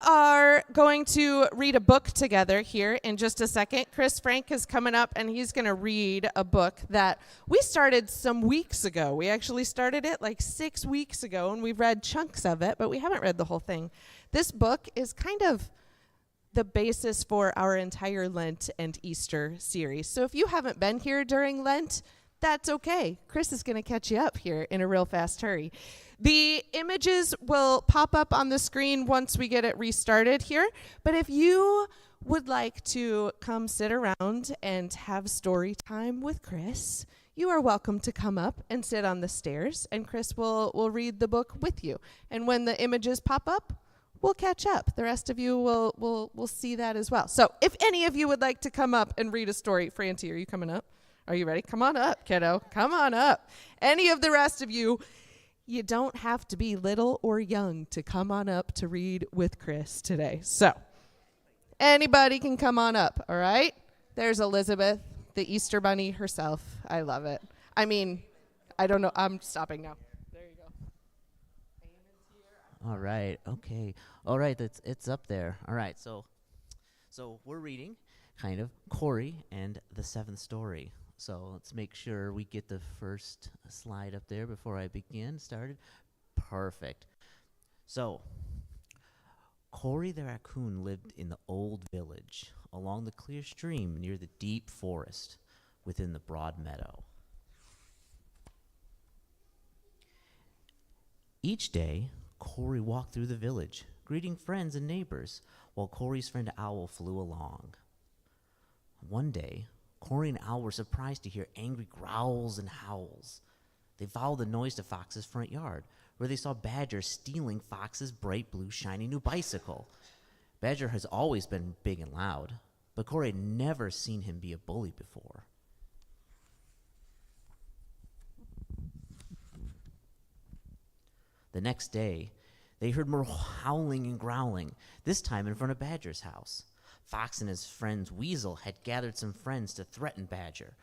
are going to read a book together here in just a second. Chris Frank is coming up, and he's going to read a book that we started some weeks ago. We actually started it like 6 weeks ago, and we've read chunks of it, but we haven't read the whole thing. This book is kind of the basis for our entire Lent and Easter series. So if you haven't been here during Lent, that's okay. Chris is going to catch you up here in a real fast hurry. The images will pop up on the screen once we get it restarted here. But if you would like to come sit around and have story time with Chris, you are welcome to come up and sit on the stairs, and Chris will read the book with you. And when the images pop up, we'll catch up. The rest of you will see that as well. So if any of you would like to come up and read a story, Francie, are you coming up? Are you ready? Come on up, kiddo. Come on up. Any of the rest of you, you don't have to be little or young to come on up to read with Chris today. So anybody can come on up, all right? There's Elizabeth, the Easter Bunny herself. I love it. I mean, I don't know. I'm stopping now. There you go. All right. Okay. All right. It's up there. All right. So we're reading kind of Corey and the Seventh Story. So let's make sure we get the first slide up there before I begin. Started. Perfect. So Corey the raccoon lived in the old village along the clear stream near the deep forest within the broad meadow. Each day, Corey walked through the village, greeting friends and neighbors, while Corey's friend Owl flew along. One day, Corey and Owl were surprised to hear angry growls and howls. They followed the noise to Fox's front yard, where they saw Badger stealing Fox's bright blue shiny new bicycle. Badger has always been big and loud, but Corey had never seen him be a bully before. The next day, they heard more howling and growling, this time in front of Badger's house. Fox and his friend Weasel had gathered some friends to threaten Badger.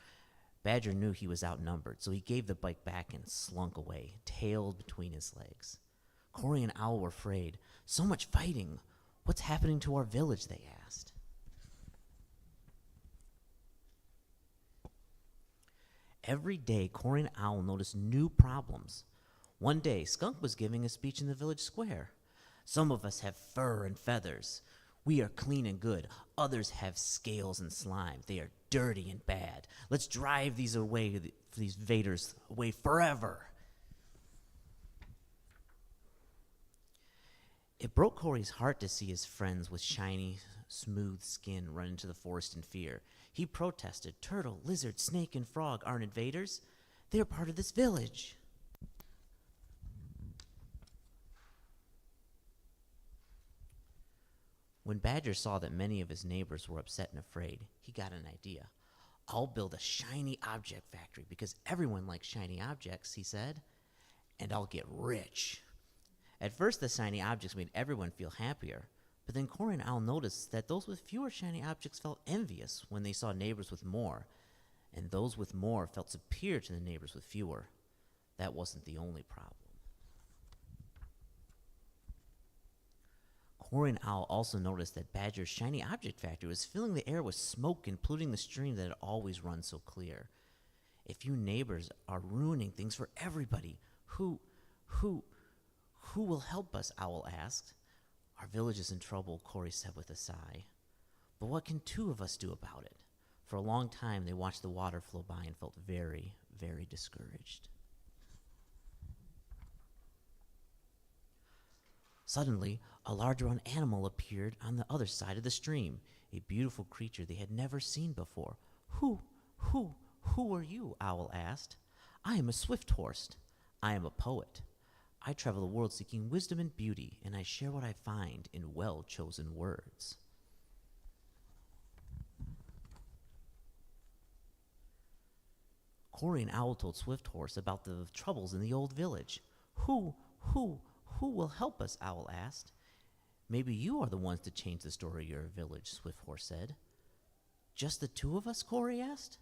Badger knew he was outnumbered, so he gave the bike back and slunk away, tail between his legs. Corey and Owl were afraid. So much fighting. What's happening to our village, they asked. Every day, Corey and Owl noticed new problems. One day, Skunk was giving a speech in the village square. Some of us have fur and feathers. We are clean and good. Others have scales and slime. They are dirty and bad. Let's drive these invaders away forever. It broke Corey's heart to see his friends with shiny, smooth skin run into the forest in fear. He protested, "Turtle, lizard, snake, and frog aren't invaders. They are part of this village." When Badger saw that many of his neighbors were upset and afraid, he got an idea. "I'll build a shiny object factory because everyone likes shiny objects," he said, "and I'll get rich." At first, the shiny objects made everyone feel happier, but then Corey and Owl noticed that those with fewer shiny objects felt envious when they saw neighbors with more, and those with more felt superior to the neighbors with fewer. That wasn't the only problem. Corey and Owl also noticed that Badger's shiny object factory was filling the air with smoke and polluting the stream that had always run so clear. "If you neighbors are ruining things for everybody, who will help us?" Owl asked. "Our village is in trouble," Corey said with a sigh. "But what can two of us do about it?" For a long time, they watched the water flow by and felt very, very discouraged. Suddenly, a large brown animal appeared on the other side of the stream, a beautiful creature they had never seen before. Who are you?" Owl asked. "I am a swift horse. I am a poet. I travel the world seeking wisdom and beauty, and I share what I find in well-chosen words." Corey and Owl told Swift Horse about the troubles in the old village. Who will help us?" Owl asked. "Maybe you are the ones to change the story of your village," Swift Horse said. "Just the two of us?" Corey asked.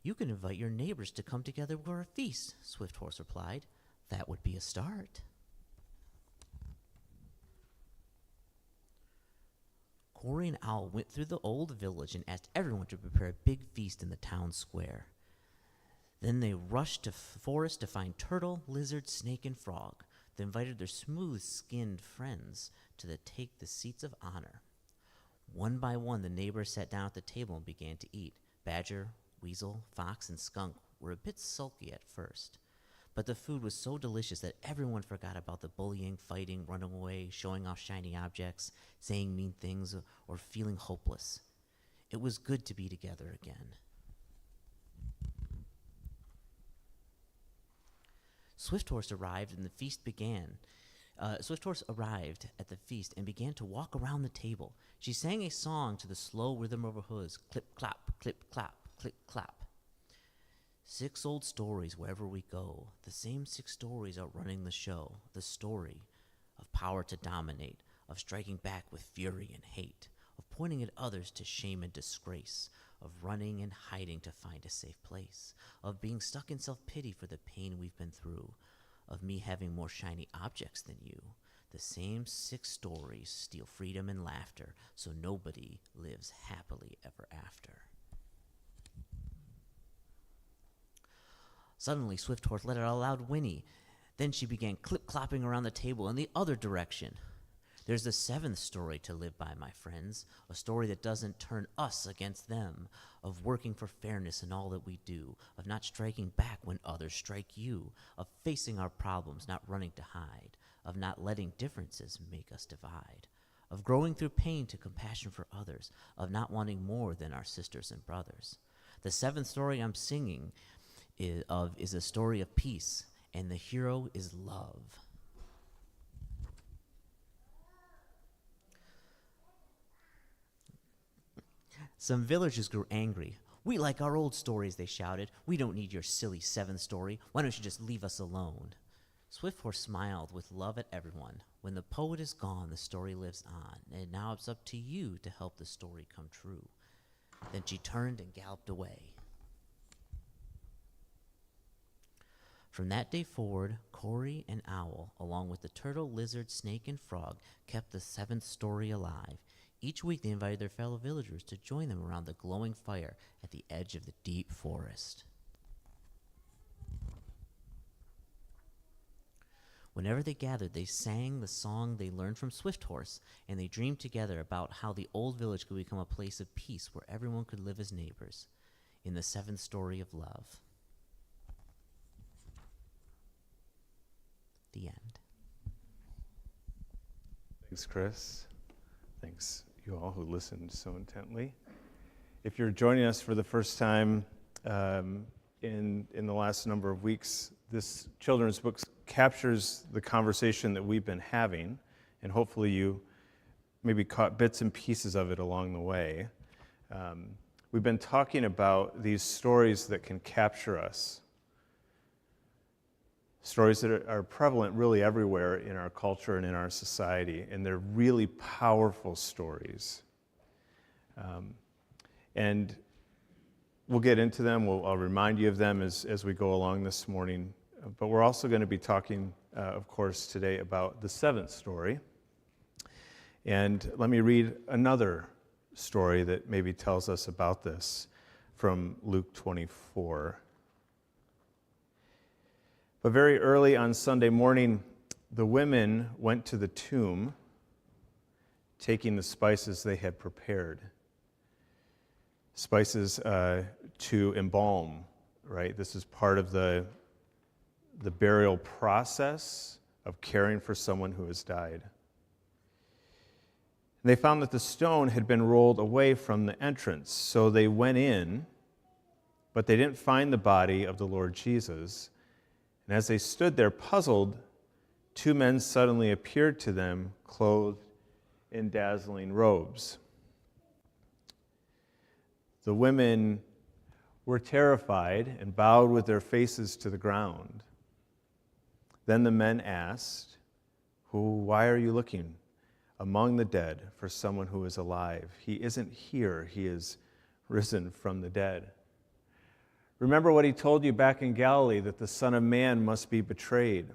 "You can invite your neighbors to come together for a feast," Swift Horse replied. "That would be a start." Corey and Owl went through the old village and asked everyone to prepare a big feast in the town square. Then they rushed to forest to find turtle, lizard, snake, and frog. They invited their smooth-skinned friends to take the seats of honor. One by one, the neighbors sat down at the table and began to eat. Badger, weasel, fox, and skunk were a bit sulky at first, but the food was so delicious that everyone forgot about the bullying, fighting, running away, showing off shiny objects, saying mean things, or feeling hopeless. It was good to be together again. Swift-Horse arrived and the feast began. Swift-Horse arrived at the feast and began to walk around the table. She sang a song to the slow rhythm of her hooves, clip-clop, clip-clop, clip-clop. 6 old stories wherever we go. The same 6 stories are running the show. The story of power to dominate, of striking back with fury and hate, of pointing at others to shame and disgrace, of running and hiding to find a safe place, of being stuck in self-pity for the pain we've been through, of me having more shiny objects than you. The same 6 stories steal freedom and laughter, so nobody lives happily ever after. Suddenly, Swift-Horse let out a loud whinny. Then she began clip-clopping around the table in the other direction. There's the 7th story to live by, my friends, a story that doesn't turn us against them, of working for fairness in all that we do, of not striking back when others strike you, of facing our problems, not running to hide, of not letting differences make us divide, of growing through pain to compassion for others, of not wanting more than our sisters and brothers. The 7th story I'm singing is a story of peace, and the hero is love. Some villagers grew angry. "We like our old stories," they shouted. "We don't need your silly 7th story. Why don't you just leave us alone?" Swift-Horse smiled with love at everyone. When the poet is gone, the story lives on, and now it's up to you to help the story come true. Then she turned and galloped away. From that day forward, Corey and Owl, along with the turtle, lizard, snake, and frog, kept the 7th story alive. Each week they invited their fellow villagers to join them around the glowing fire at the edge of the deep forest. Whenever they gathered, they sang the song they learned from Swift-Horse, and they dreamed together about how the old village could become a place of peace where everyone could live as neighbors in the 7th story of love. The end. Thanks, Chris. Thanks, you all who listened so intently. If you're joining us for the first time in the last number of weeks, this children's book captures the conversation that we've been having, and hopefully you maybe caught bits and pieces of it along the way. We've been talking about these stories that can capture us, stories that are prevalent really everywhere in our culture and in our society, and they're really powerful stories. And we'll get into them. I'll remind you of them as we go along this morning. But we're also going to be talking, of course, today about the 7th story. And let me read another story that maybe tells us about this from Luke 24. But very early on Sunday morning, the women went to the tomb, taking the spices they had prepared. Spices to embalm, right? This is part of the burial process of caring for someone who has died. And they found that the stone had been rolled away from the entrance, so they went in, but they didn't find the body of the Lord Jesus. And as they stood there puzzled, 2 men suddenly appeared to them, clothed in dazzling robes. The women were terrified and bowed with their faces to the ground. Then the men asked, "Why are you looking among the dead for someone who is alive? He isn't here, he is risen from the dead. Remember what he told you back in Galilee, that the Son of Man must be betrayed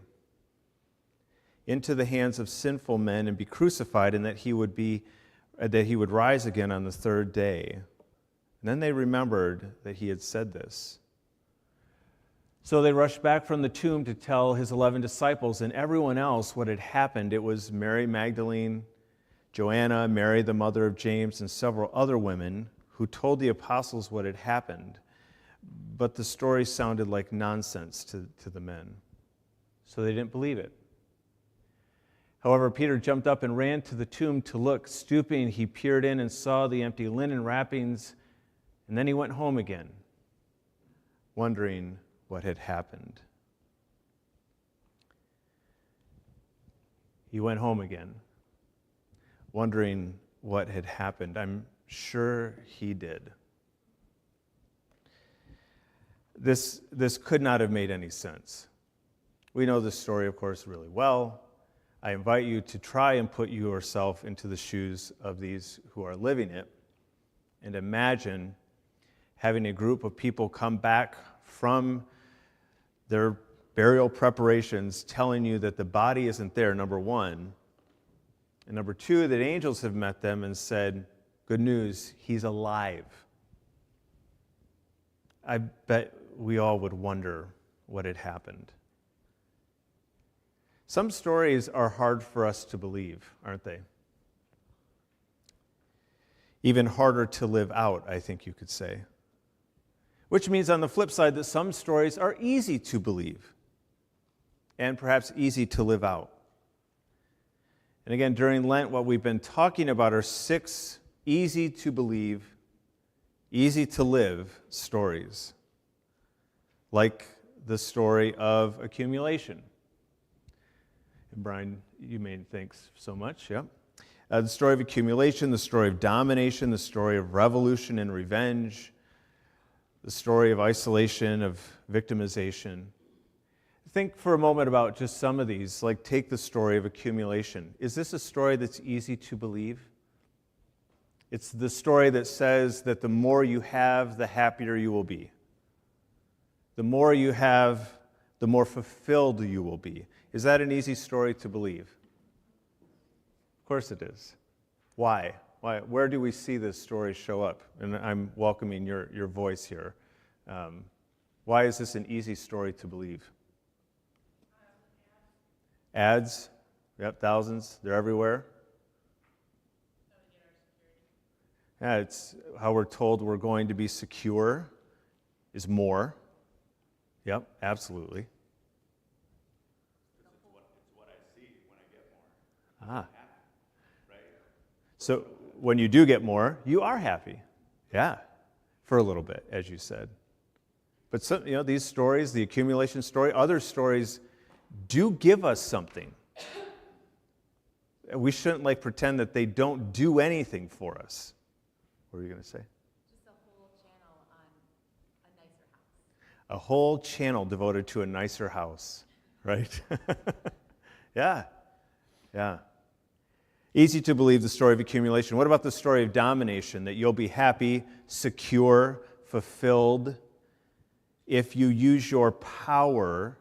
into the hands of sinful men and be crucified, and that he would be that he would rise again on the third day. And then they remembered that he had said this. So they rushed back from the tomb to tell his 11 disciples and everyone else what had happened. It was Mary Magdalene, Joanna, Mary the mother of James, and several other women who told the apostles what had happened. But the story sounded like nonsense to the men, so they didn't believe it. However, Peter jumped up and ran to the tomb to look. Stooping, he peered in and saw the empty linen wrappings, and then he went home again, wondering what had happened. He went home again, wondering what had happened. I'm sure he did. This could not have made any sense. We know this story, of course, really well. I invite you to try and put yourself into the shoes of these who are living it and imagine having a group of people come back from their burial preparations telling you that the body isn't there, number one, and number two, that angels have met them and said, good news, he's alive. I bet we all would wonder what had happened. Some stories are hard for us to believe, aren't they? Even harder to live out, I think you could say. Which means on the flip side that some stories are easy to believe and perhaps easy to live out. And again, during Lent, what we've been talking about are 6 easy to believe, easy to live stories, like the story of accumulation. And Brian, you may think so much, yeah. The story of accumulation, the story of domination, the story of revolution and revenge, the story of isolation, of victimization. Think for a moment about just some of these, like take the story of accumulation. Is this a story that's easy to believe? It's the story that says that the more you have, the happier you will be. The more you have, the more fulfilled you will be. Is that an easy story to believe? Of course it is. Why? Where do we see this story show up? And I'm welcoming your voice here. Why is this an easy story to believe? Ads? Yep, thousands. They're everywhere. Yeah, it's how we're told we're going to be secure is more. Yep, absolutely. It's what I see when I get more. Right? So when you do get more, you are happy. Yeah, for a little bit, as you said. But some, these stories, the accumulation story, other stories do give us something. We shouldn't pretend that they don't do anything for us. What were you going to say? Just a whole channel on a nicer house. A whole channel devoted to a nicer house, right? Yeah. Easy to believe the story of accumulation. What about the story of domination? That you'll be happy, secure, fulfilled if you use your power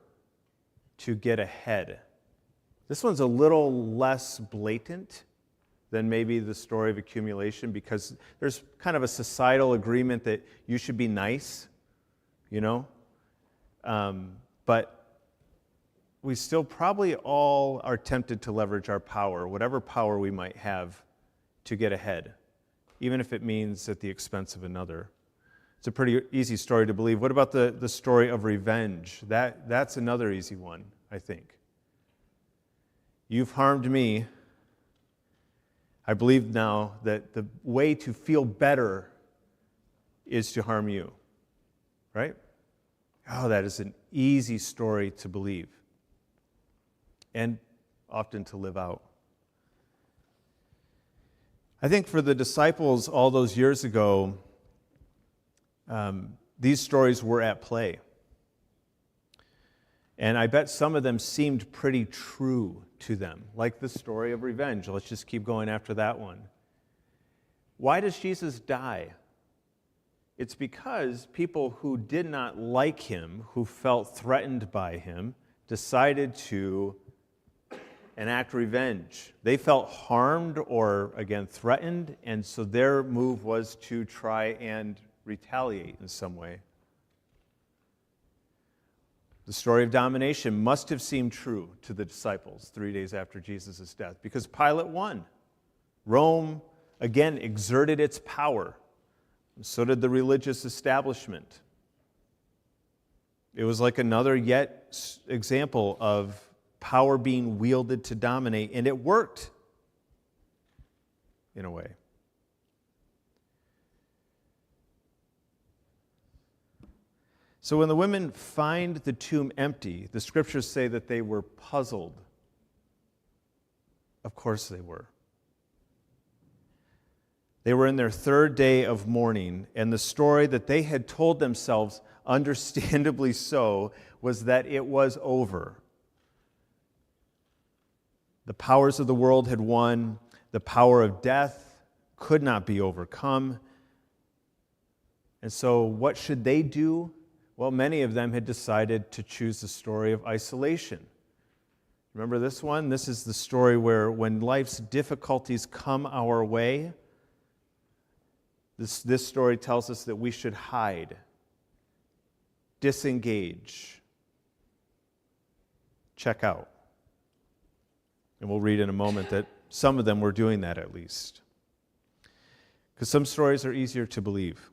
to get ahead. This one's a little less blatant than maybe the story of accumulation because there's kind of a societal agreement that you should be nice, but we still probably all are tempted to leverage our power, whatever power we might have, to get ahead, even if it means at the expense of another. It's a pretty easy story to believe. What about the story of revenge? That's another easy one, I think. You've harmed me. I believe now that the way to feel better is to harm you, right? Oh, that is an easy story to believe and often to live out. I think for the disciples all those years ago, these stories were at play. And I bet some of them seemed pretty true to them, like the story of revenge. Let's just keep going after that one. Why does Jesus die? It's because people who did not like him, who felt threatened by him, decided to enact revenge. They felt harmed or, again, threatened, and so their move was to try and retaliate in some way. The story of domination must have seemed true to the disciples 3 days after Jesus' death, because Pilate won. Rome, again, exerted its power. And so did the religious establishment. It was like another yet example of power being wielded to dominate, and it worked in a way. So when the women find the tomb empty, the scriptures say that they were puzzled. Of course they were. They were in their third day of mourning, and the story that they had told themselves, understandably so, was that it was over. The powers of the world had won. The power of death could not be overcome. And so what should they do? Well, many of them had decided to choose the story of isolation. Remember this one? This is the story where when life's difficulties come our way, this story tells us that we should hide, disengage, check out. And we'll read in a moment that some of them were doing that at least. Because some stories are easier to believe.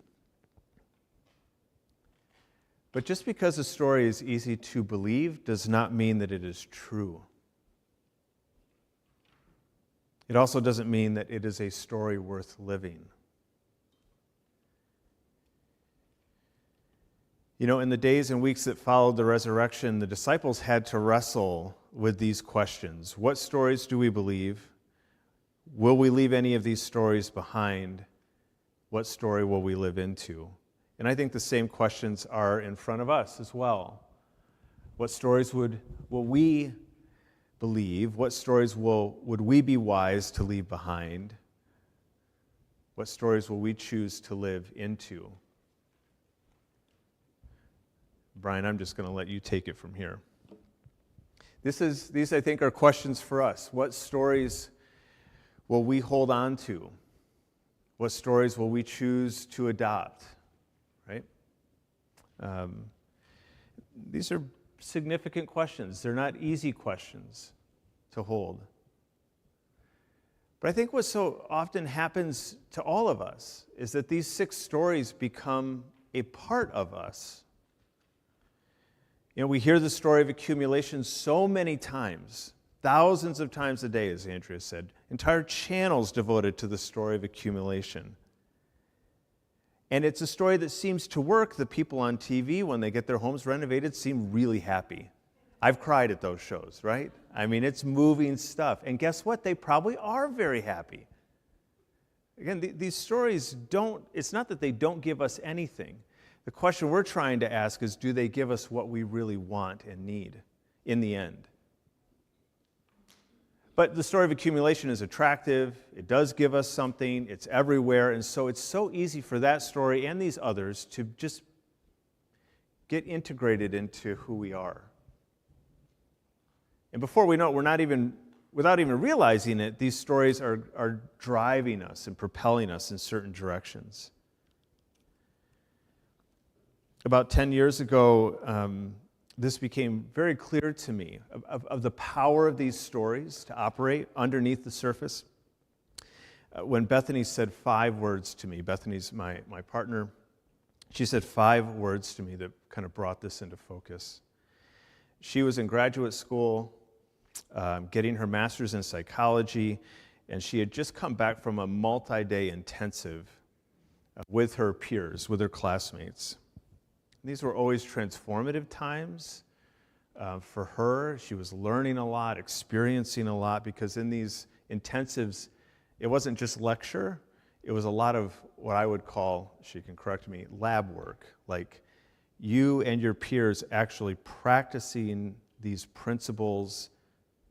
But just because a story is easy to believe does not mean that it is true. It also doesn't mean that it is a story worth living. You know, in the days and weeks that followed the resurrection, the disciples had to wrestle with these questions. What stories do we believe? Will we leave any of these stories behind? What story will we live into? And I think the same questions are in front of us as well. What stories will we believe? What stories would we be wise to leave behind? What stories will we choose to live into? Brian, I'm just going to let you take it from here. These, I think, are questions for us. What stories will we hold on to? What stories will we choose to adopt? Right? These are significant questions. They're not easy questions to hold. But I think what so often happens to all of us is that these 6 stories become a part of us. You know, we hear the story of accumulation so many times, thousands of times a day, as Andrea said, entire channels devoted to the story of accumulation. And it's a story that seems to work. The people on TV, when they get their homes renovated, seem really happy. I've cried at those shows, right? I mean, it's moving stuff. And guess what? They probably are very happy. Again, these stories it's not that they don't give us anything. The question we're trying to ask is, do they give us what we really want and need in the end? But the story of accumulation is attractive. It does give us something. It's everywhere. And so it's so easy for that story and these others to just get integrated into who we are. And before we know it, without even realizing it, these stories are driving us and propelling us in certain directions. About 10 years ago, this became very clear to me of the power of these stories to operate underneath the surface. When Bethany said 5 words to me, Bethany's my partner, she said 5 words to me that kind of brought this into focus. She was in graduate school, getting her master's in psychology, and she had just come back from a multi-day intensive with her peers, with her classmates. These were always transformative times for her. She was learning a lot, experiencing a lot, because in these intensives, it wasn't just lecture. It was a lot of what I would call, she can correct me, lab work. Like you and your peers actually practicing these principles,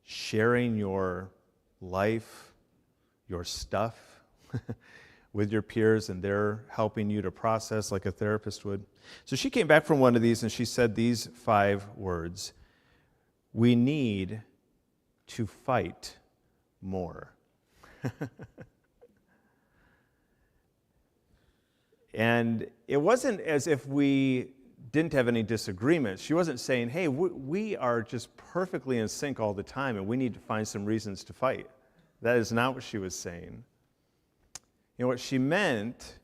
sharing your life, your stuff with your peers, and they're helping you to process like a therapist would. So she came back from one of these and she said these 5 words: we need to fight more. And it wasn't as if we didn't have any disagreements. She wasn't saying, hey, we are just perfectly in sync all the time and we need to find some reasons to fight. That is not what she was saying. You know, what she meant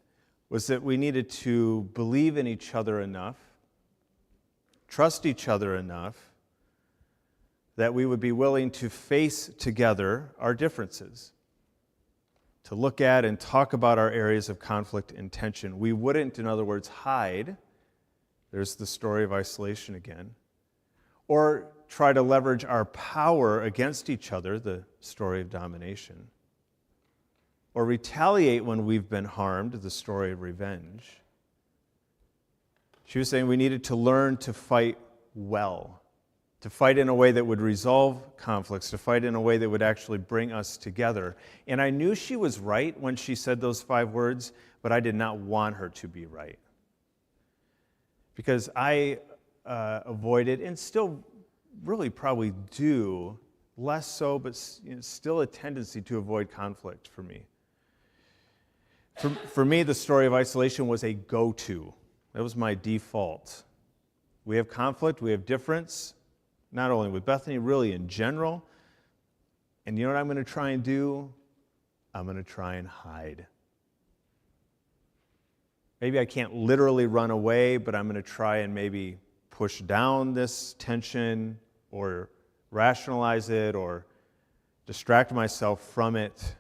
was that we needed to believe in each other enough, trust each other enough, that we would be willing to face together our differences, to look at and talk about our areas of conflict and tension. We wouldn't, in other words, hide. There's the story of isolation again. Or try to leverage our power against each other, the story of domination. Or retaliate when we've been harmed, the story of revenge. She was saying we needed to learn to fight well, to fight in a way that would resolve conflicts, to fight in a way that would actually bring us together. And I knew she was right when she said those 5 words, but I did not want her to be right. Because I avoided, and still really probably do, less so, but still a tendency to avoid conflict for me. For me, the story of isolation was a go-to. That was my default. We have conflict, we have difference, not only with Bethany, really in general. And you know what I'm going to try and do? I'm going to try and hide. Maybe I can't literally run away, but I'm going to try and maybe push down this tension or rationalize it or distract myself from it.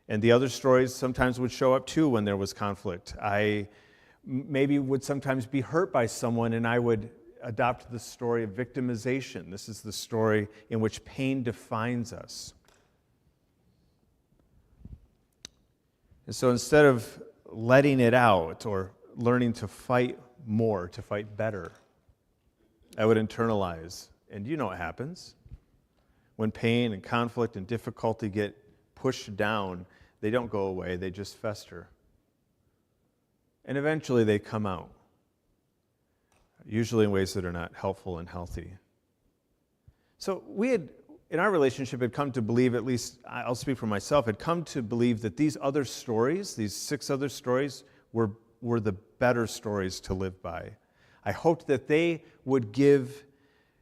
And the other stories sometimes would show up too when there was conflict. I maybe would sometimes be hurt by someone and I would adopt the story of victimization. This is the story in which pain defines us. And so instead of letting it out or learning to fight more, to fight better, I would internalize. And you know what happens. When pain and conflict and difficulty get pushed down, they don't go away, they just fester. And eventually they come out, usually in ways that are not helpful and healthy. So we had, in our relationship, had come to believe, at least I'll speak for myself, had come to believe that these other stories, these 6 other stories, were the better stories to live by. I hoped that they would give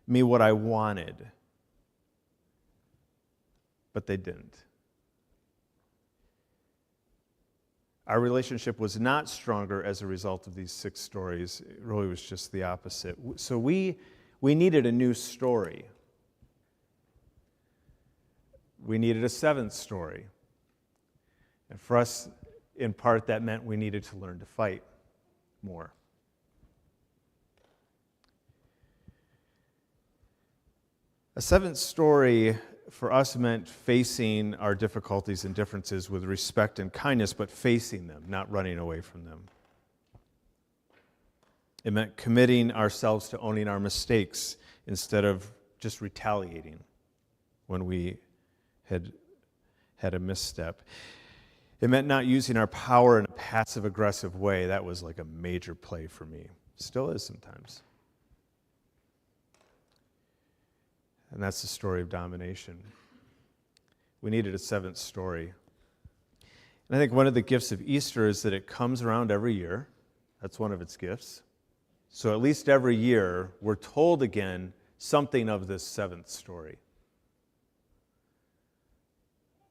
me what I wanted, but they didn't. Our relationship was not stronger as a result of these 6 stories. It really was just the opposite. So we needed a new story. We needed a 7th story. And for us, in part, that meant we needed to learn to fight more. A 7th story for us meant facing our difficulties and differences with respect and kindness, but facing them, not running away from them. It meant committing ourselves to owning our mistakes instead of just retaliating when we had a misstep. It meant not using our power in a passive-aggressive way. That was like a major play for me. Still is sometimes. And that's the story of domination. We needed a 7th story. And I think one of the gifts of Easter is that it comes around every year. That's one of its gifts. So at least every year, we're told again something of this 7th story.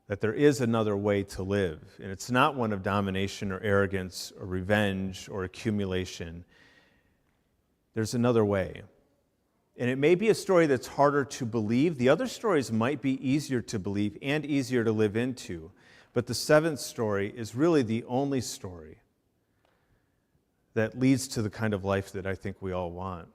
That there is another way to live. And it's not one of domination or arrogance or revenge or accumulation. There's another way. And it may be a story that's harder to believe. The other stories might be easier to believe and easier to live into. But the 7th story is really the only story that leads to the kind of life that I think we all want.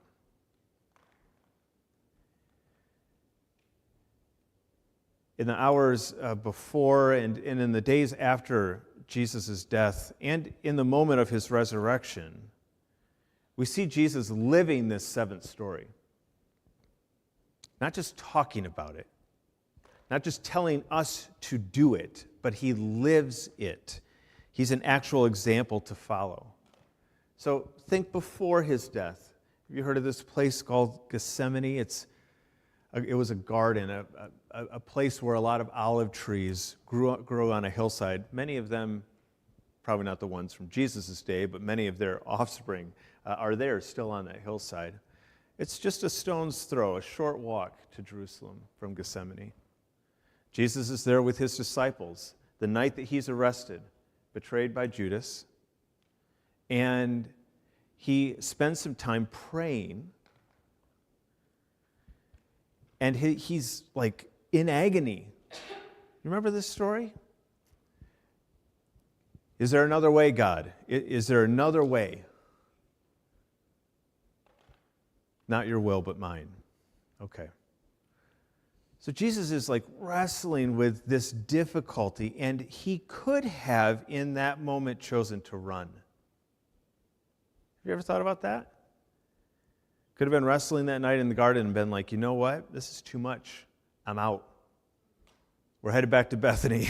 In the hours before and in the days after Jesus' death and in the moment of his resurrection, we see Jesus living this 7th story. Not just talking about it, not just telling us to do it, but he lives it. He's an actual example to follow. So think before his death. Have you heard of this place called Gethsemane? It's It was a garden, a place where a lot of olive trees grew on a hillside. Many of them, probably not the ones from Jesus' day, but many of their offspring are there still on that hillside. It's just a stone's throw, a short walk to Jerusalem from Gethsemane. Jesus is there with his disciples the night that he's arrested, betrayed by Judas, and he spends some time praying. And he's like in agony. You remember this story? Is there another way, God? Is there another way? Not your will, but mine. Okay. So Jesus is like wrestling with this difficulty, and he could have, in that moment, chosen to run. Have you ever thought about that? Could have been wrestling that night in the garden and been like, you know what? This is too much. I'm out. We're headed back to Bethany,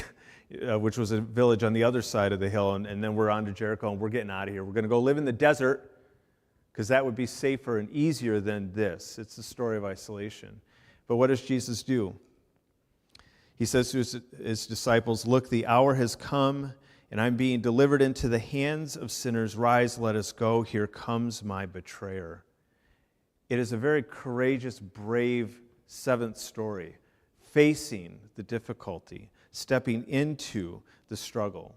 which was a village on the other side of the hill, and then we're on to Jericho, and we're getting out of here. We're going to go live in the desert because that would be safer and easier than this. It's the story of isolation. But what does Jesus do? He says to his disciples, look, the hour has come, and I'm being delivered into the hands of sinners. Rise, let us go. Here comes my betrayer. It is a very courageous, brave seventh story, facing the difficulty, stepping into the struggle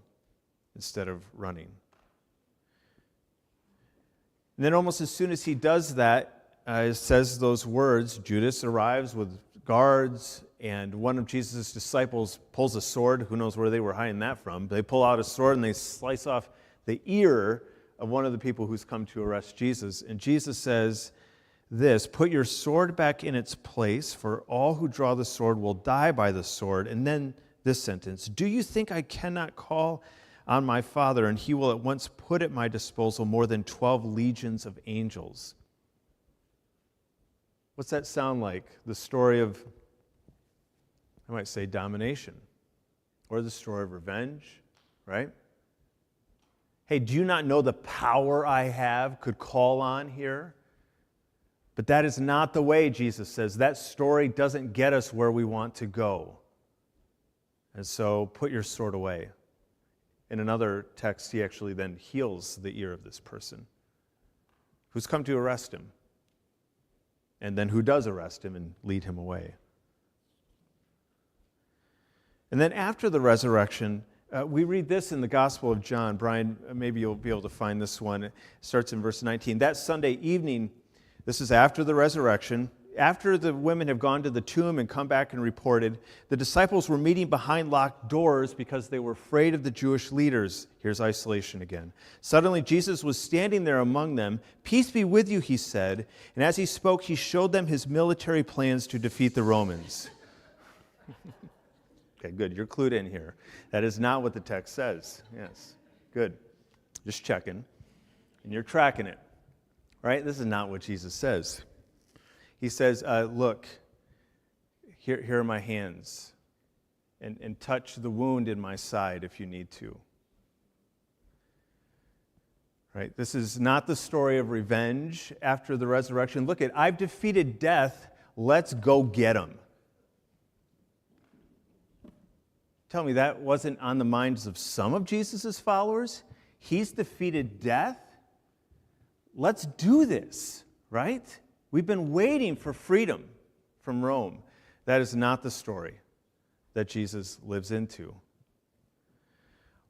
instead of running. And then almost as soon as he does that, says those words, Judas arrives with guards, and one of Jesus' disciples pulls a sword. Who knows where they were hiding that from? They pull out a sword and they slice off the ear of one of the people who's come to arrest Jesus. And Jesus says this, put your sword back in its place, for all who draw the sword will die by the sword. And then this sentence, do you think I cannot call on my Father, and he will at once put at my disposal more than 12 legions of angels? What's that sound like? The story of, I might say, domination, or the story of revenge, right? Hey, do you not know the power I have, could call on here? But that is not the way, Jesus says. That story doesn't get us where we want to go. And so put your sword away. In another text, he actually then heals the ear of this person who's come to arrest him, and then who does arrest him and lead him away. And then after the resurrection, we read this in the Gospel of John. Brian, maybe you'll be able to find this one. It starts in verse 19. That Sunday evening, this is after the resurrection, after the women have gone to the tomb and come back and reported, the disciples were meeting behind locked doors because they were afraid of the Jewish leaders. Here's isolation again. Suddenly Jesus was standing there among them. Peace be with you, he said. And as he spoke, he showed them his military plans to defeat the Romans. Okay, good. You're clued in here. That is not what the text says. Yes, good. Just checking. And you're tracking it. Right? This is not what Jesus says. He says, look, here are my hands, and touch the wound in my side if you need to. Right? This is not the story of revenge after the resurrection. Look at, I've defeated death, let's go get him. Tell me, that wasn't on the minds of some of Jesus' followers? He's defeated death? Let's do this, right? We've been waiting for freedom from Rome. That is not the story that Jesus lives into.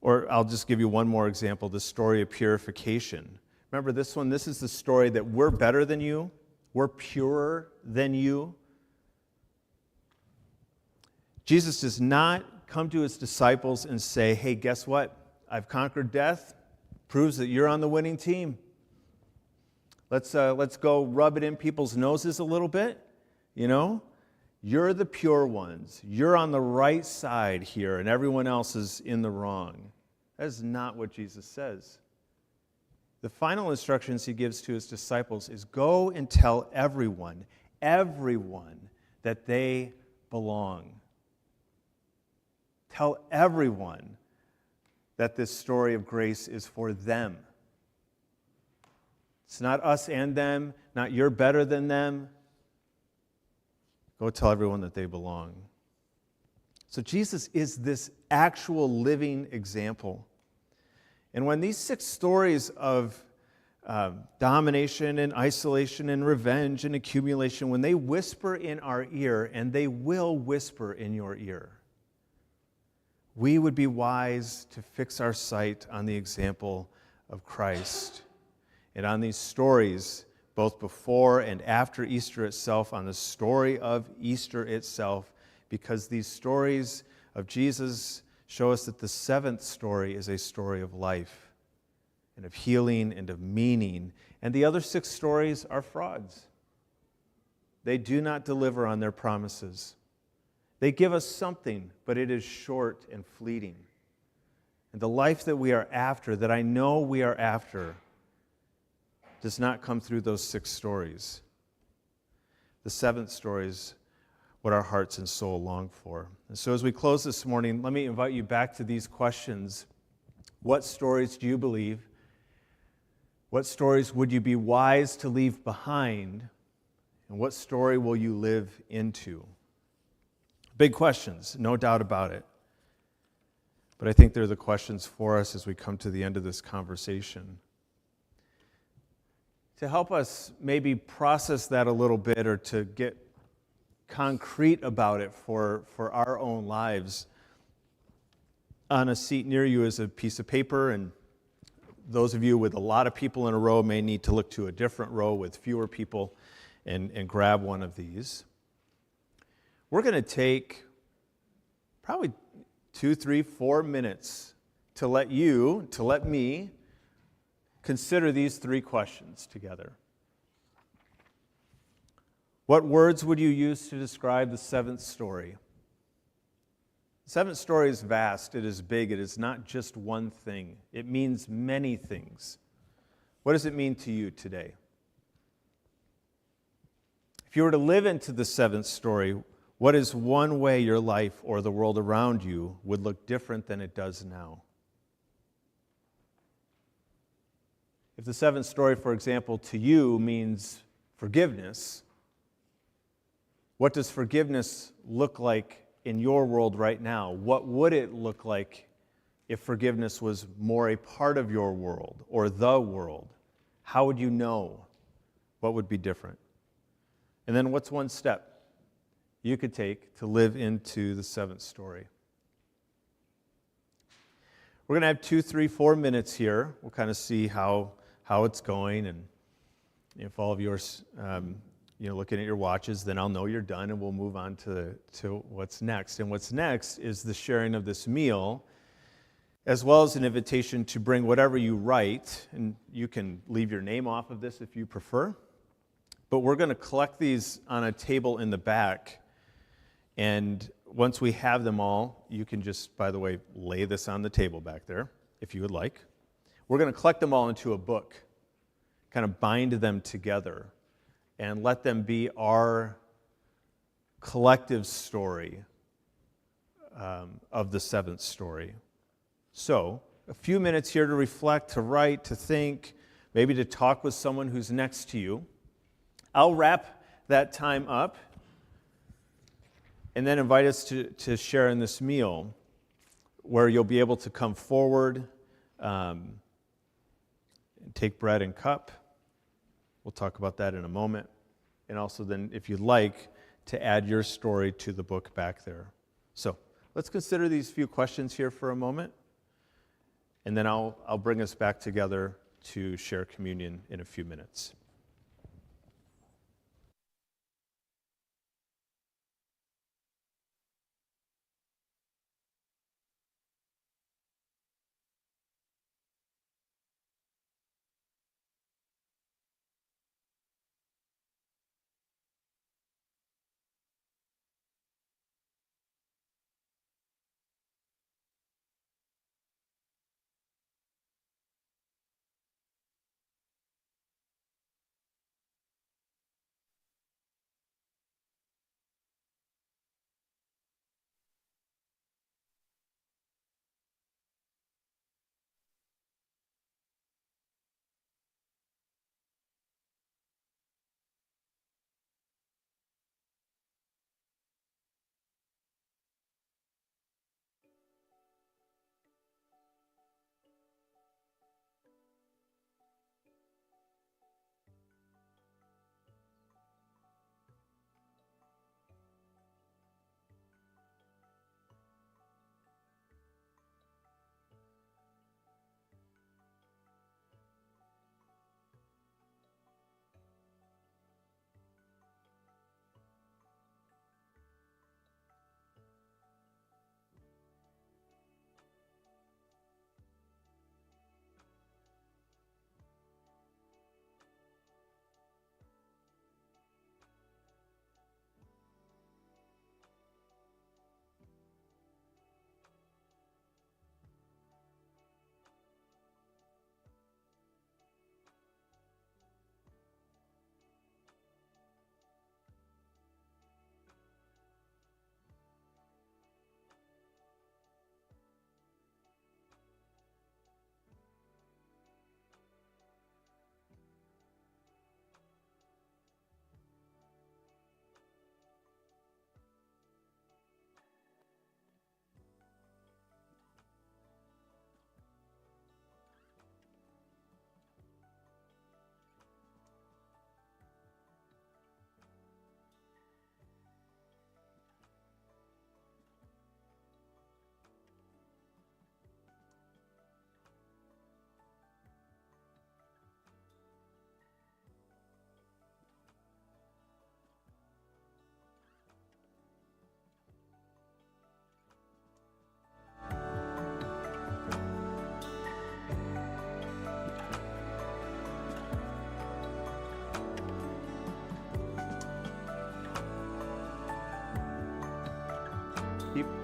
Or I'll just give you one more example, the story of purification. Remember this one? This is the story that we're better than you. We're purer than you. Jesus does not come to his disciples and say, hey, guess what? I've conquered death. Proves that you're on the winning team. Let's go rub it in people's noses a little bit, you know? You're the pure ones. You're on the right side here, and everyone else is in the wrong. That is not what Jesus says. The final instructions he gives to his disciples is go and tell everyone, that they belong. Tell everyone that this story of grace is for them. It's not us and them, not you're better than them. Go tell everyone that they belong. So Jesus is this actual living example. And when these 6 stories of domination and isolation and revenge and accumulation, when they whisper in our ear, and they will whisper in your ear, we would be wise to fix our sight on the example of Christ and on these stories, both before and after Easter itself, on the story of Easter itself, because these stories of Jesus show us that the 7th story is a story of life and of healing and of meaning. And the other 6 stories are frauds. They do not deliver on their promises. They give us something, but it is short and fleeting. And the life that we are after, that I know we are after, does not come through those 6 stories. The 7th story is what our hearts and soul long for. And so as we close this morning, let me invite you back to these questions. What stories do you believe? What stories would you be wise to leave behind? And what story will you live into? Big questions, no doubt about it. But I think they're the questions for us as we come to the end of this conversation. To help us maybe process that a little bit, or to get concrete about it for our own lives, on a seat near you is a piece of paper, and those of you with a lot of people in a row may need to look to a different row with fewer people and grab one of these. We're going to take probably 2, 3, 4 minutes to let me consider these 3 questions together. What words would you use to describe the 7th story? The 7th story is vast, it is big, it is not just one thing. It means many things. What does it mean to you today? If you were to live into the 7th story, what is one way your life or the world around you would look different than it does now? If the 7th story, for example, to you means forgiveness, what does forgiveness look like in your world right now? What would it look like if forgiveness was more a part of your world or the world? How would you know? What would be different? And then what's one step you could take to live into the 7th story? We're going to have 2, 3, 4 minutes here. We'll kind of see how it's going, and if all of yours, looking at your watches, then I'll know you're done, and we'll move on to what's next. And what's next is the sharing of this meal, as well as an invitation to bring whatever you write, and you can leave your name off of this if you prefer. But we're going to collect these on a table in the back, and once we have them all, you can just, by the way, lay this on the table back there, if you would like. We're going to collect them all into a book, kind of bind them together, and let them be our collective story of the 7th story. So, a few minutes here to reflect, to write, to think, maybe to talk with someone who's next to you. I'll wrap that time up and then invite us to share in this meal, where you'll be able to come forward, and take bread and cup. We'll talk about that in a moment. And also then, if you'd like, to add your story to the book back there. So let's consider these few questions here for a moment, and then I'll bring us back together to share communion in a few minutes.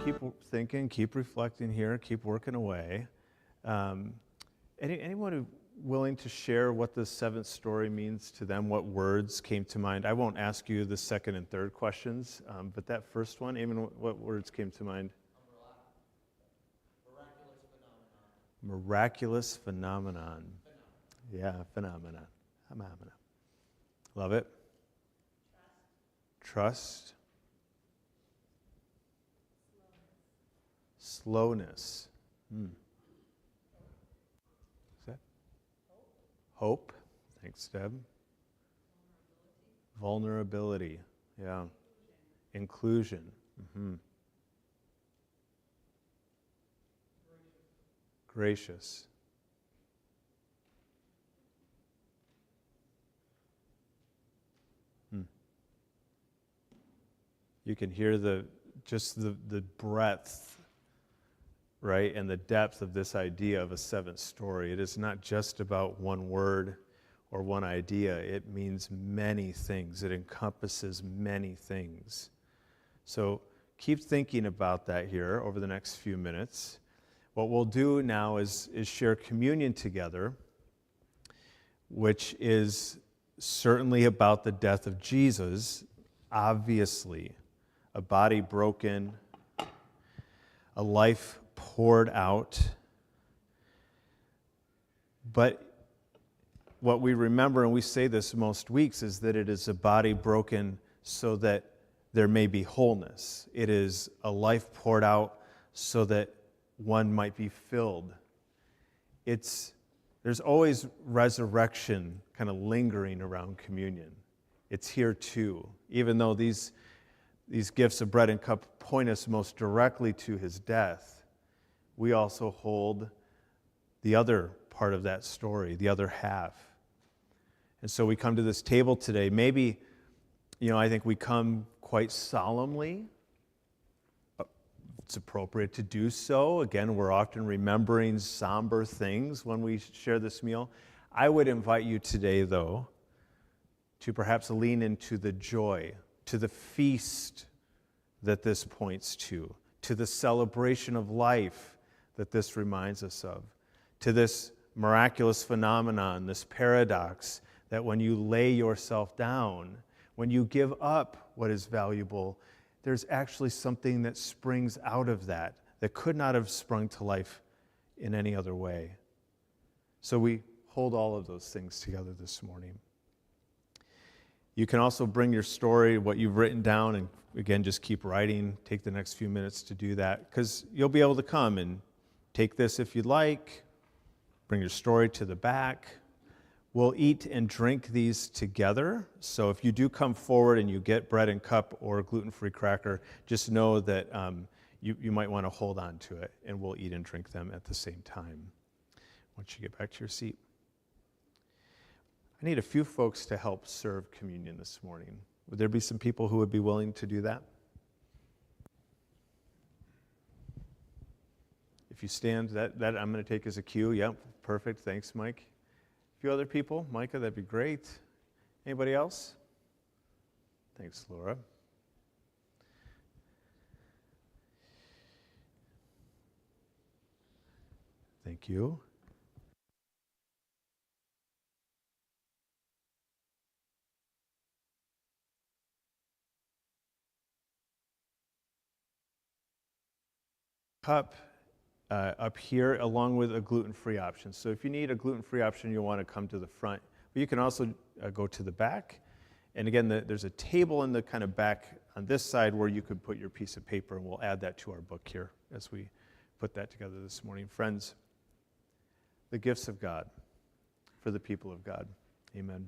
keep thinking, keep reflecting here, keep working away. Anyone who willing to share what the seventh story means to them, what words came to mind? I won't ask you the second and third questions, but that first one, Eamon, what words came to mind? Miraculous phenomenon. Yeah, phenomenon. Love it. Trust. Slowness. Is that? Hope. Thanks, Deb. Vulnerability. Yeah. Inclusion. Gracious. You can hear the breadth, right, and the depth of this idea of a seventh story. It is not just about one word or one idea. It means many things. It encompasses many things. So keep thinking about that here over the next few minutes. What we'll do now is share communion together, which is certainly about the death of Jesus, obviously. A body broken, a life poured out. But what we remember, and we say this most weeks, is that it is a body broken so that there may be wholeness. It is a life poured out so that one might be filled. There's always resurrection kind of lingering around communion. It's here too, even though these gifts of bread and cup point us most directly to his death. We also hold the other part of that story, the other half. And so we come to this table today. Maybe, I think we come quite solemnly. It's appropriate to do so. Again, we're often remembering somber things when we share this meal. I would invite you today, though, to perhaps lean into the joy, to the feast that this points to the celebration of life that this reminds us of, to this miraculous phenomenon, this paradox that when you lay yourself down, when you give up what is valuable, there's actually something that springs out of that could not have sprung to life in any other way. So we hold all of those things together this morning. You can also bring your story, what you've written down, and again, just keep writing. Take the next few minutes to do that, because you'll be able to come and take this if you'd like. Bring your story to the back. We'll eat and drink these together. So if you do come forward and you get bread and cup or a gluten-free cracker, just know that you might want to hold on to it, and we'll eat and drink them at the same time once you get back to your seat. I need a few folks to help serve communion this morning. Would there be some people who would be willing to do that? If you stand, that I'm going to take as a cue. Yep, perfect. Thanks, Mike. A few other people. Micah, that'd be great. Anybody else? Thanks, Laura. Thank you. Cup up here along with a gluten-free option. So if you need a gluten-free option, you'll want to come to the front. But you can also go to the back. And again, there's a table in the kind of back on this side where you could put your piece of paper, and we'll add that to our book here as we put that together this morning. Friends, the gifts of God for the people of God. Amen.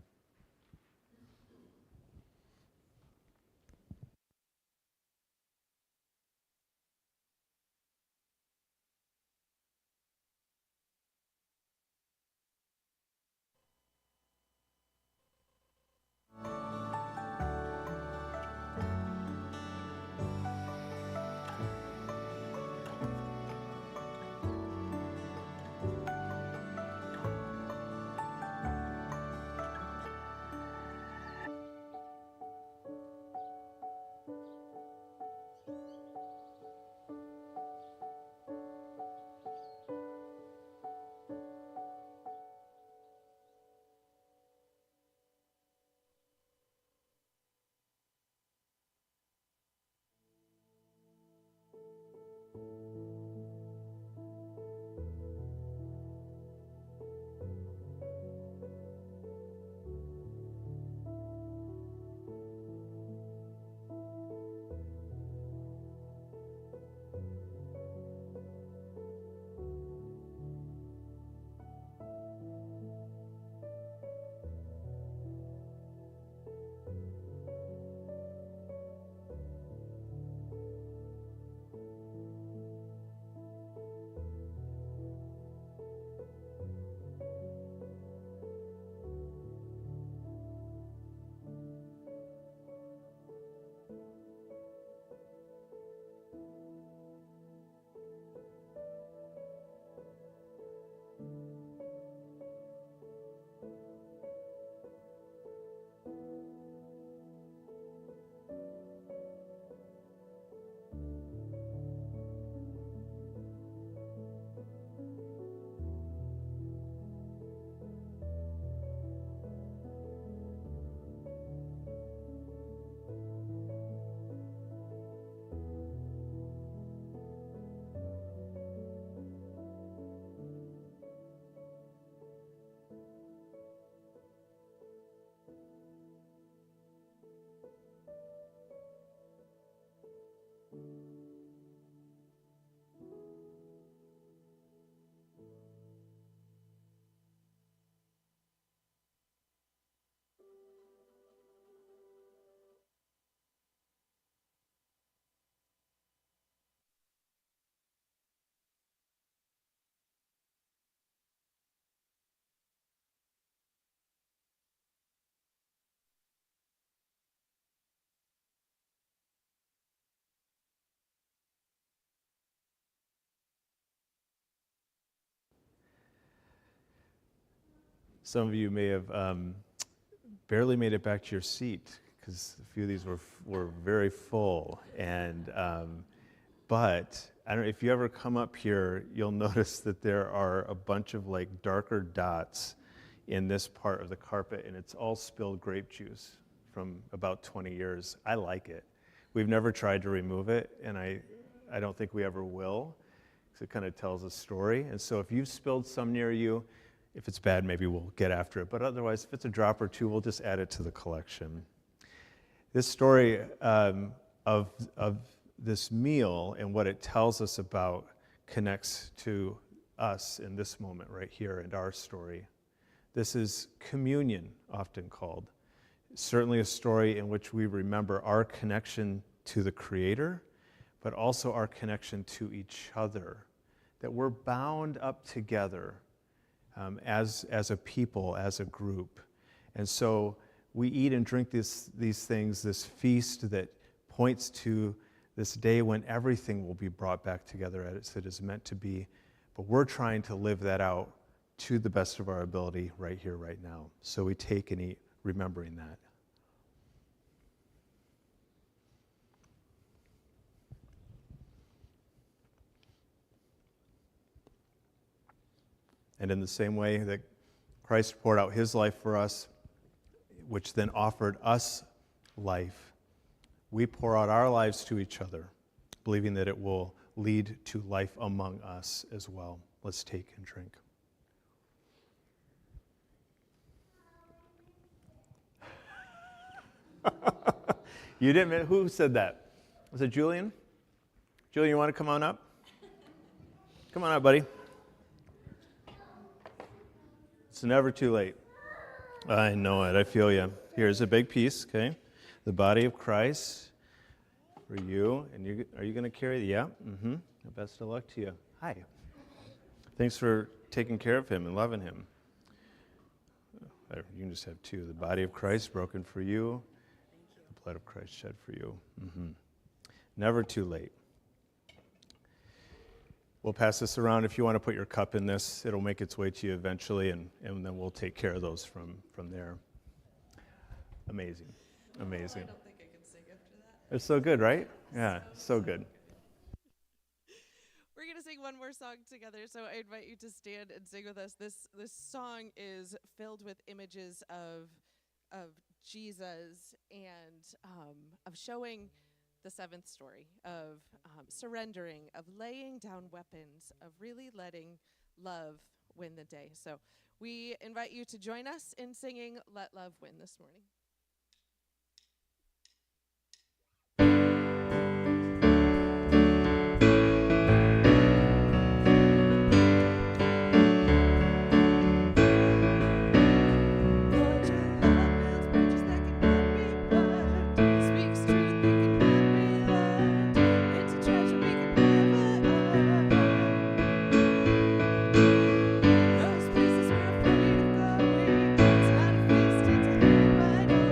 Some of you may have barely made it back to your seat because a few of these were very full. And but I don't know if you ever come up here, you'll notice that there are a bunch of like darker dots in this part of the carpet, and it's all spilled grape juice from about 20 years. I like it. We've never tried to remove it, and I don't think we ever will, because it kind of tells a story. And so if you've spilled some near you, if it's bad, maybe we'll get after it. But otherwise, if it's a drop or two, we'll just add it to the collection. This story of this meal and what it tells us about connects to us in this moment right here and our story. This is communion, often called. Certainly a story in which we remember our connection to the Creator, but also our connection to each other, that we're bound up together as a people, as a group. And so we eat and drink these things, this feast that points to this day when everything will be brought back together as it is meant to be. But we're trying to live that out to the best of our ability right here, right now. So we take and eat, remembering that. And in the same way that Christ poured out his life for us, which then offered us life, we pour out our lives to each other, believing that it will lead to life among us as well. Let's take and drink. You didn't, who said that? Was it Julian? Julian, you want to come on up? Come on up, buddy. It's never too late. I know it. I feel you. Here's a big piece, okay? The body of Christ for you. And are you going to carry it? Yeah? Mm-hmm. Best of luck to you. Hi. Thanks for taking care of him and loving him. You can just have two. The body of Christ broken for you. The blood of Christ shed for you. Mm-hmm. Never too late. We'll pass this around. If you want to put your cup in this, it'll make its way to you eventually, and then we'll take care of those from there. Amazing. Amazing. I don't think I can sing after that. It's so good, right? Yeah, so good. We're going to sing one more song together, so I invite you to stand and sing with us. This song is filled with images of Jesus and of showing the seventh story, of surrendering, of laying down weapons, of really letting love win the day. So we invite you to join us in singing Let Love Win this morning. Those places we're afraid of going, it's not a feast, it's a hand wide open.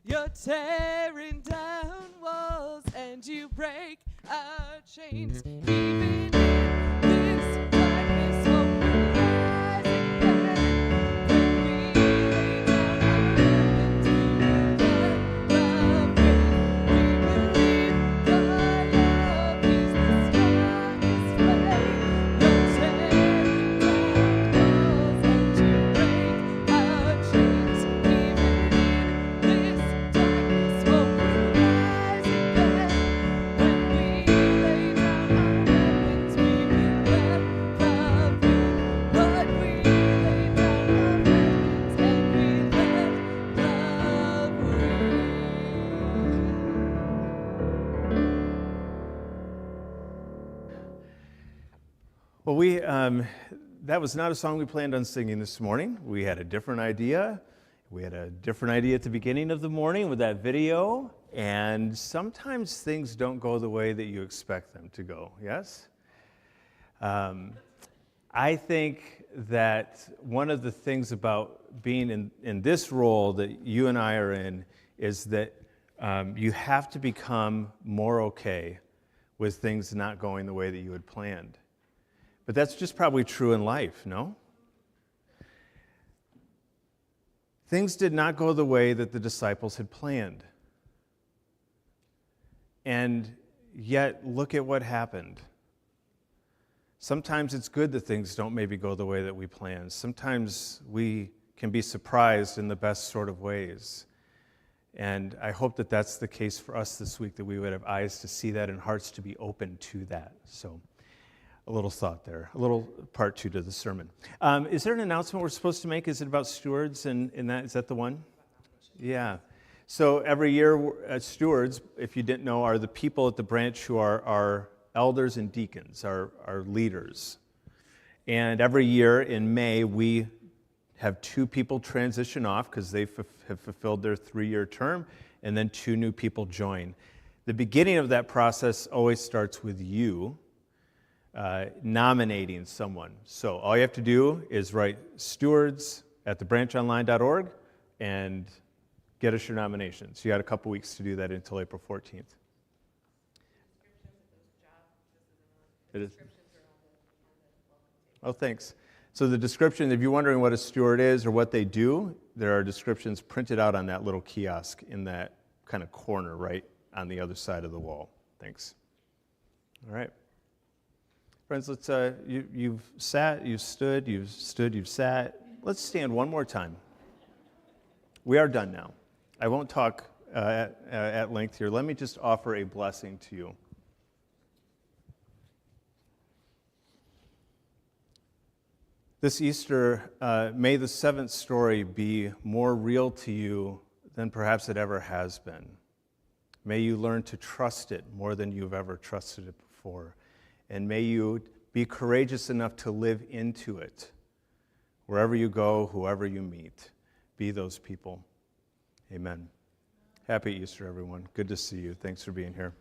You're tearing down walls and you break our chains. Even in this darkness, hope will rise again. When we lay down our weapons, we will let love win. We believe the love is the strongest way. You're tearing down walls and you break our chains. Even in this darkness, hope will rise again. When we lay down our weapons, we will let love win. Lord, we lay down our weapons and we let love win. Well, that was not a song we planned on singing this morning. We had a different idea. We had a different idea at the beginning of the morning with that video. And sometimes things don't go the way that you expect them to go, yes? I think that one of the things about being in this role that you and I are in is that you have to become more okay with things not going the way that you had planned. But that's just probably true in life, no? Things did not go the way that the disciples had planned. And yet, look at what happened. Sometimes it's good that things don't maybe go the way that we plan. Sometimes we can be surprised in the best sort of ways. And I hope that that's the case for us this week, that we would have eyes to see that and hearts to be open to that. So, a little thought there, a little part two to the sermon. Is there an announcement we're supposed to make? Is it about stewards and that? Is that the one? Yeah. So every year, stewards, if you didn't know, are the people at the branch who are our elders and deacons, our leaders. And every year in May, we have 2 people transition off because they have fulfilled their 3-year term, and then 2 new people join. The beginning of that process always starts with you nominating someone. So all you have to do is write stewards at thebranchonline.org and get us your nominations. You got a couple weeks to do that until April 14th. It is. Oh, thanks. So the description, if you're wondering what a steward is or what they do, there are descriptions printed out on that little kiosk in that kind of corner right on the other side of the wall. Thanks. All right. Friends, let's. You've sat, you've stood, you've sat. Let's stand one more time. We are done now. I won't talk at length here. Let me just offer a blessing to you. This Easter, may the 7th story be more real to you than perhaps it ever has been. May you learn to trust it more than you've ever trusted it before. And may you be courageous enough to live into it. Wherever you go, whoever you meet, be those people. Amen. Happy Easter, everyone. Good to see you. Thanks for being here.